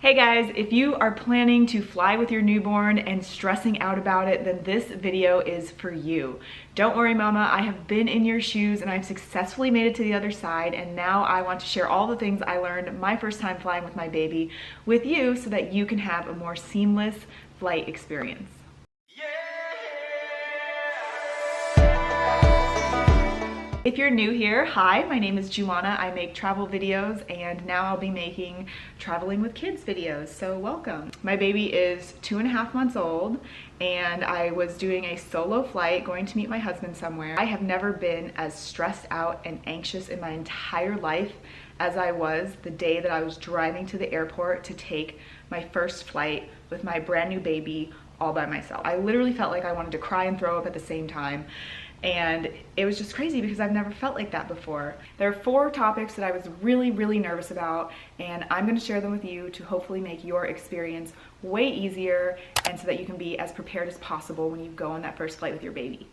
Hey guys, if you are planning to fly with your newborn and stressing out about it, then this video is for you. Don't worry mama, I have been in your shoes and I've successfully made it to the other side, and now I want to share all the things I learned my first time flying with my baby with you so that you can have a more seamless flight experience. If you're new here, hi, my name is Juana. I make travel videos and now I'll be making traveling with kids videos, so welcome. My baby is 2.5 months old and I was doing a solo flight going to meet my husband somewhere. I have never been as stressed out and anxious in my entire life as I was the day that I was driving to the airport to take my first flight with my brand new baby all by myself. I literally felt like I wanted to cry and throw up at the same time. And it was just crazy because I've never felt like that before. There are 4 topics that I was really nervous about, and I'm going to share them with you to hopefully make your experience way easier and so that you can be as prepared as possible when you go on that first flight with your baby.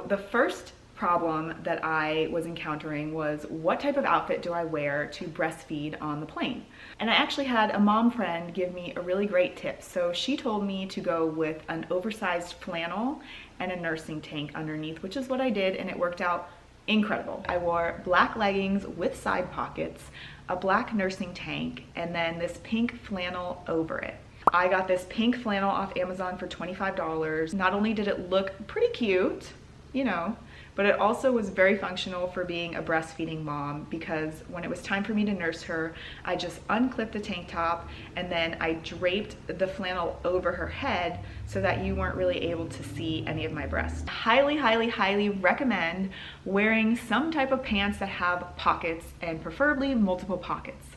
The first problem that I was encountering was, what type of outfit do I wear to breastfeed on the plane? And I actually had a mom friend give me a really great tip. So she told me to go with an oversized flannel and a nursing tank underneath, which is what I did, and it worked out incredible. I wore black leggings with side pockets, a black nursing tank, and then this pink flannel over it. I got this pink flannel off Amazon for $25. Not only did it look pretty cute, you know, but it also was very functional for being a breastfeeding mom, because when it was time for me to nurse her, I just unclipped the tank top and then I draped the flannel over her head so that you weren't really able to see any of my breasts. Highly recommend wearing some type of pants that have pockets, and preferably multiple pockets.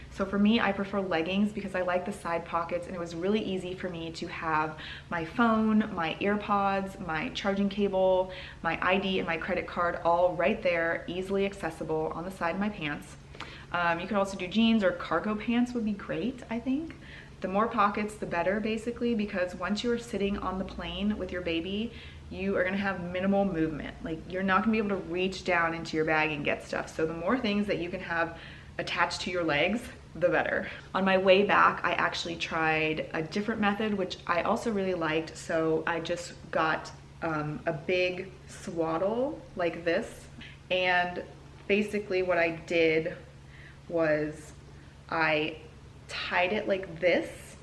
So for me, I prefer leggings because I like the side pockets, and it was really easy for me to have my phone, my AirPods, my charging cable, my ID, and my credit card all right there, easily accessible on the side of my pants. You could also do jeans, or cargo pants would be great, I think. The more pockets, the better, basically, because once you are sitting on the plane with your baby, you are gonna have minimal movement. Like, you're not gonna be able to reach down into your bag and get stuff. So the more things that you can have attached to your legs, the better. On my way back, I actually tried a different method, which I also really liked. So I just got a big swaddle like this, and basically what I did was I tied it like this,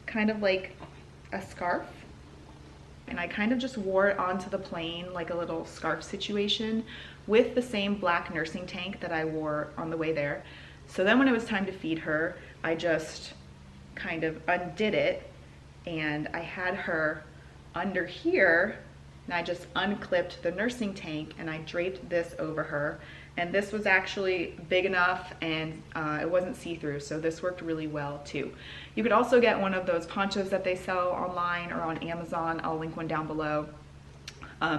kind of like a scarf, and I kind of just wore it onto the plane like a little scarf situation with the same black nursing tank that I wore on the way there. So then when it was time to feed her, I just kind of undid it, and I had her under here, and I just unclipped the nursing tank and I draped this over her. And this was actually big enough, and it wasn't see-through, so this worked really well too. You could also get one of those ponchos that they sell online or on Amazon. I'll link one down below.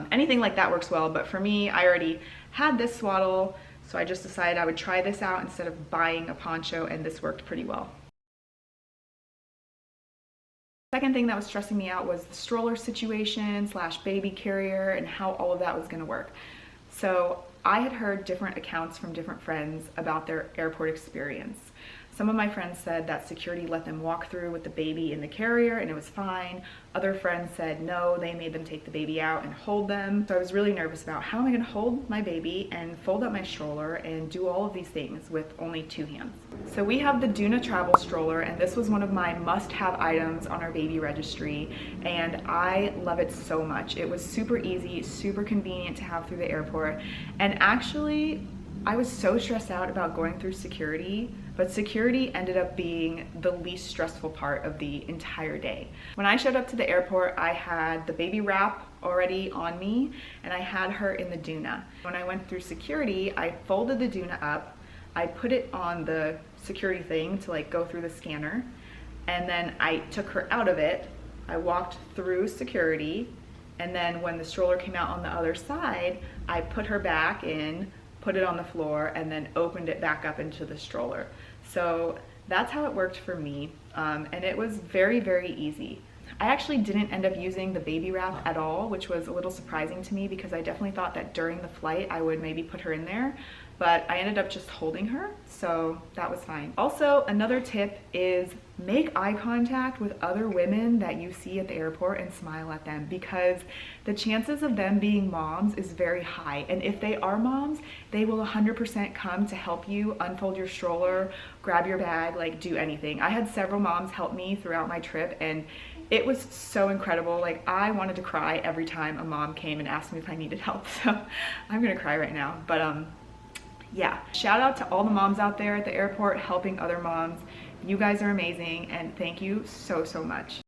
Anything like that works well, but for me, I already had this swaddle, so I just decided I would try this out instead of buying a poncho, and this worked pretty well. Second thing that was stressing me out was the stroller situation / baby carrier and how all of that was gonna work. So I had heard different accounts from different friends about their airport experience. Some of my friends said that security let them walk through with the baby in the carrier and it was fine. Other friends said no, they made them take the baby out and hold them. So I was really nervous about, how am I gonna hold my baby and fold up my stroller and do all of these things with only 2 hands? So we have the Duna travel stroller, and this was one of my must-have items on our baby registry, and I love it so much. It was super easy, super convenient to have through the airport, and actually I was so stressed out about going through security, but security ended up being the least stressful part of the entire day. When I showed up to the airport, I had the baby wrap already on me, and I had her in the Duna. When I went through security, I folded the Duna up, I put it on the security thing to like go through the scanner, and then I took her out of it. I walked through security, and then when the stroller came out on the other side, I put her back in, put it on the floor, and then opened it back up into the stroller. So that's how it worked for me, and it was very easy. I actually didn't end up using the baby wrap at all, which was a little surprising to me because I definitely thought that during the flight I would maybe put her in there, but I ended up just holding her, so that was fine. Also, another tip is make eye contact with other women that you see at the airport and smile at them, because the chances of them being moms is very high. And if they are moms, they will 100% come to help you unfold your stroller, grab your bag, like do anything. I had several moms help me throughout my trip, and it was so incredible. Like, I wanted to cry every time a mom came and asked me if I needed help. So I'm gonna cry right now, but yeah, shout out to all the moms out there at the airport helping other moms. You guys are amazing, and thank you so, so much.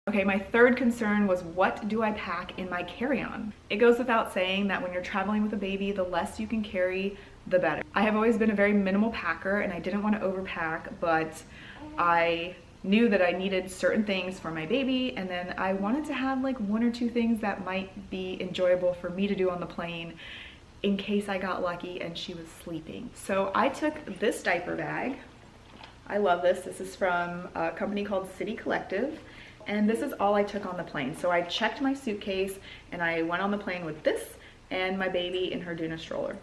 Okay, my third concern was, what do I pack in my carry-on? It goes without saying that when you're traveling with a baby, the less you can carry, the better. I have always been a very minimal packer and I didn't want to overpack, but I knew that I needed certain things for my baby, and then I wanted to have like one or two things that might be enjoyable for me to do on the plane in case I got lucky and she was sleeping. So I took this diaper bag. I love this. This is from a company called City Collective, and this is all I took on the plane. So I checked my suitcase and I went on the plane with this and my baby in her Duna stroller.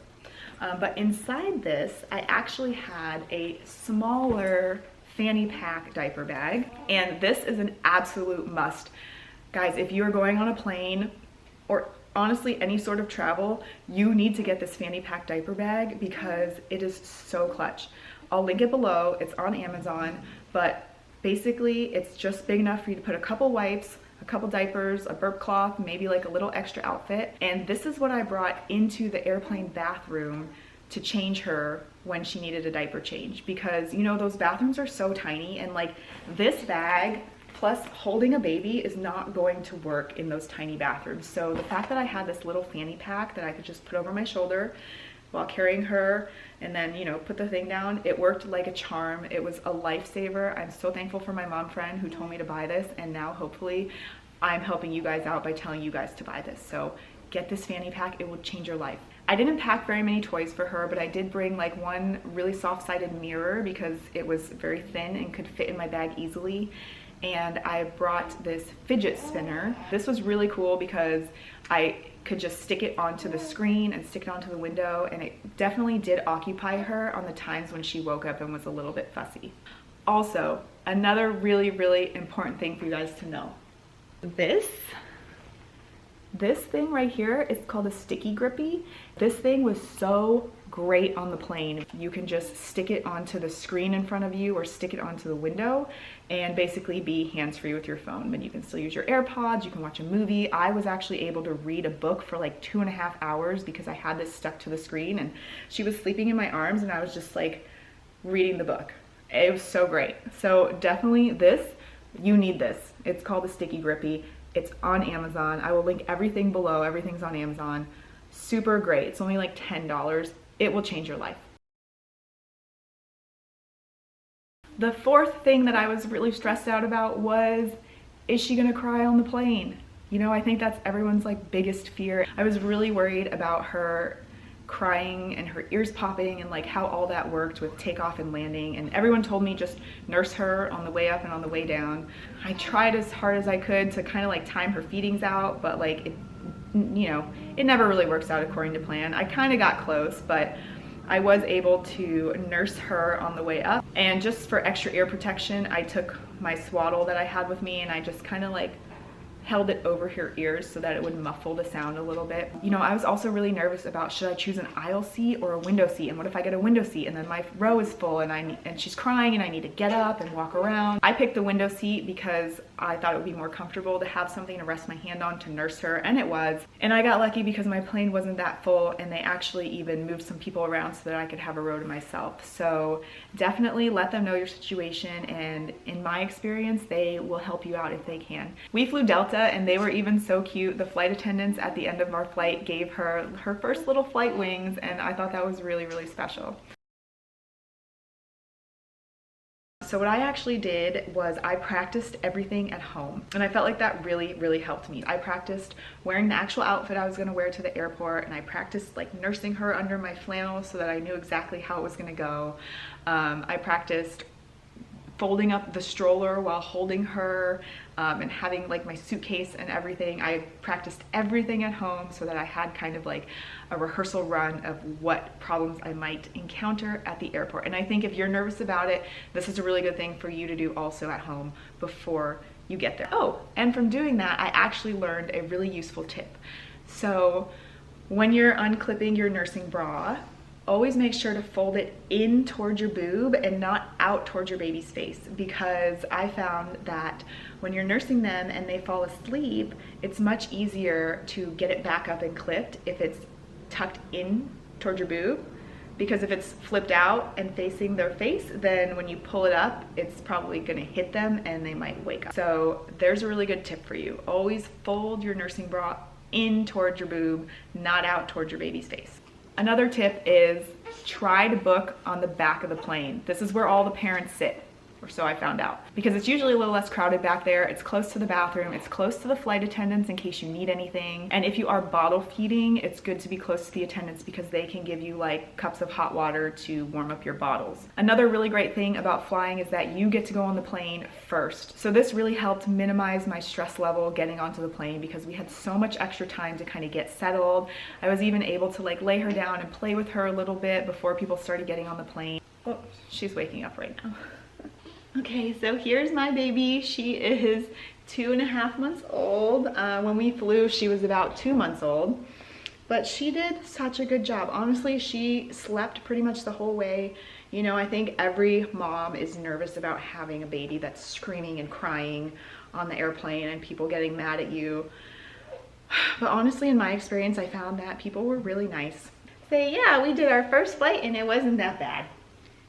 But inside this, I actually had a smaller fanny pack diaper bag, and this is an absolute must. Guys, if you're going on a plane or honestly any sort of travel, you need to get this fanny pack diaper bag because it is so clutch. I'll link it below. It's on Amazon, but basically it's just big enough for you to put a couple wipes, a couple diapers, a burp cloth, maybe like a little extra outfit. And this is what I brought into the airplane bathroom to change her when she needed a diaper change, because you know those bathrooms are so tiny, and like this bag plus holding a baby is not going to work in those tiny bathrooms. So the fact that I had this little fanny pack that I could just put over my shoulder while carrying her and then, you know, put the thing down, it worked like a charm. It was a lifesaver. I'm so thankful for my mom friend who told me to buy this, and now hopefully I'm helping you guys out by telling you guys to buy this. So get this fanny pack, it will change your life. I didn't pack very many toys for her, but I did bring like one really soft-sided mirror because it was very thin and could fit in my bag easily. And I brought this fidget spinner. This was really cool because I could just stick it onto the screen and stick it onto the window, and it definitely did occupy her on the times when she woke up and was a little bit fussy. Also, another really, really important thing for you guys to know. This thing right here is called a sticky grippy. This thing was so great on the plane. You can just stick it onto the screen in front of you or stick it onto the window and basically be hands-free with your phone. But you can still use your AirPods, you can watch a movie. I was actually able to read a book for like 2.5 hours because I had this stuck to the screen, and she was sleeping in my arms and I was just like reading the book. It was so great. So definitely this, you need this. It's called the Sticky Grippy. It's on Amazon. I will link everything below. Everything's on Amazon. Super great. It's only like $10. It will change your life. The fourth thing that I was really stressed out about was, is she gonna cry on the plane? You know, I think that's everyone's like biggest fear. I was really worried about her crying and her ears popping and like how all that worked with takeoff and landing, and everyone told me just nurse her on the way up and on the way down. I tried as hard as I could to kind of like time her feedings out, but like it, you know, it never really works out according to plan. I kind of got close, but I was able to nurse her on the way up. And just for extra ear protection, I took my swaddle that I had with me and I just kind of like held it over her ears so that it would muffle the sound a little bit. You know, I was also really nervous about, should I choose an aisle seat or a window seat? And what if I get a window seat and then my row is full and she's crying and I need to get up and walk around? I picked the window seat because I thought it would be more comfortable to have something to rest my hand on to nurse her, and it was. And I got lucky because my plane wasn't that full and they actually even moved some people around so that I could have a row to myself. So definitely let them know your situation, and in my experience, they will help you out if they can. We flew Delta and they were even so cute. The flight attendants at the end of our flight gave her her first little flight wings, and I thought that was really, really special. So what I actually did was I practiced everything at home, and I felt like that really, really helped me. I practiced wearing the actual outfit I was gonna wear to the airport, and I practiced like nursing her under my flannel so that I knew exactly how it was gonna go. I practiced folding up the stroller while holding her, and having like my suitcase and everything. I practiced everything at home so that I had kind of like a rehearsal run of what problems I might encounter at the airport. And I think if you're nervous about it, this is a really good thing for you to do also at home before you get there. Oh, and from doing that, I actually learned a really useful tip. So when you're unclipping your nursing bra, always make sure to fold it in towards your boob and not out towards your baby's face, because I found that when you're nursing them and they fall asleep, it's much easier to get it back up and clipped if it's tucked in towards your boob, because if it's flipped out and facing their face, then when you pull it up, it's probably gonna hit them and they might wake up. So there's a really good tip for you. Always fold your nursing bra in towards your boob, not out towards your baby's face. Another tip is try to book on the back of the plane. This is where all the parents sit, or so I found out, because it's usually a little less crowded back there. It's close to the bathroom, it's close to the flight attendants in case you need anything. And if you are bottle feeding, it's good to be close to the attendants because they can give you like cups of hot water to warm up your bottles. Another really great thing about flying is that you get to go on the plane first. So this really helped minimize my stress level getting onto the plane because we had so much extra time to kind of get settled. I was even able to like lay her down and play with her a little bit before people started getting on the plane. Oh, she's waking up right now. Okay, so here's my baby. She is 2.5 months old. When we flew, she was about 2 months old, but she did such a good job. Honestly, she slept pretty much the whole way. You know, I think every mom is nervous about having a baby that's screaming and crying on the airplane and people getting mad at you. But honestly, in my experience, I found that people were really nice. Say, yeah, we did our first flight and it wasn't that bad.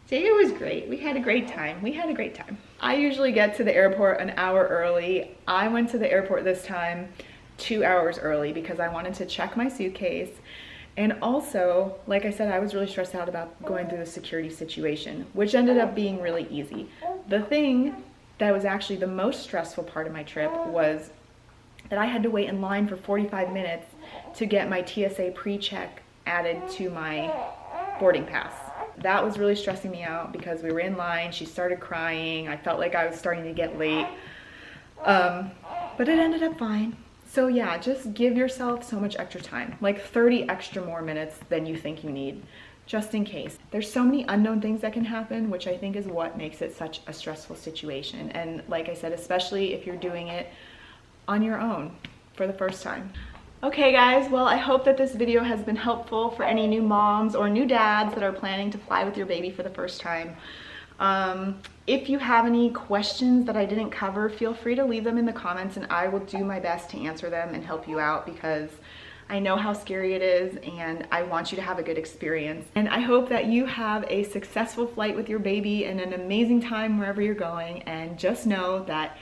See, it was great. We had a great time. We had a great time. I usually get to the airport an hour early. I went to the airport this time 2 hours early because I wanted to check my suitcase. And also, like I said, I was really stressed out about going through the security situation, which ended up being really easy. The thing that was actually the most stressful part of my trip was that I had to wait in line for 45 minutes to get my TSA pre-check added to my boarding pass. That was really stressing me out because we were in line, she started crying, I felt like I was starting to get late, but it ended up fine. So yeah, just give yourself so much extra time, like 30 extra more minutes than you think you need, just in case. There's so many unknown things that can happen, which I think is what makes it such a stressful situation. And like I said, especially if you're doing it on your own for the first time. Okay guys, well I hope that this video has been helpful for any new moms or new dads that are planning to fly with your baby for the first time. If you have any questions that I didn't cover, feel free to leave them in the comments and I will do my best to answer them and help you out because I know how scary it is and I want you to have a good experience. And I hope that you have a successful flight with your baby and an amazing time wherever you're going, and just know that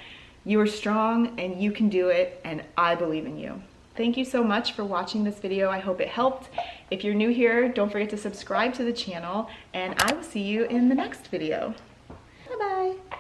you are strong and you can do it and I believe in you. Thank you so much for watching this video. I hope it helped. If you're new here, don't forget to subscribe to the channel and I will see you in the next video. Bye-bye.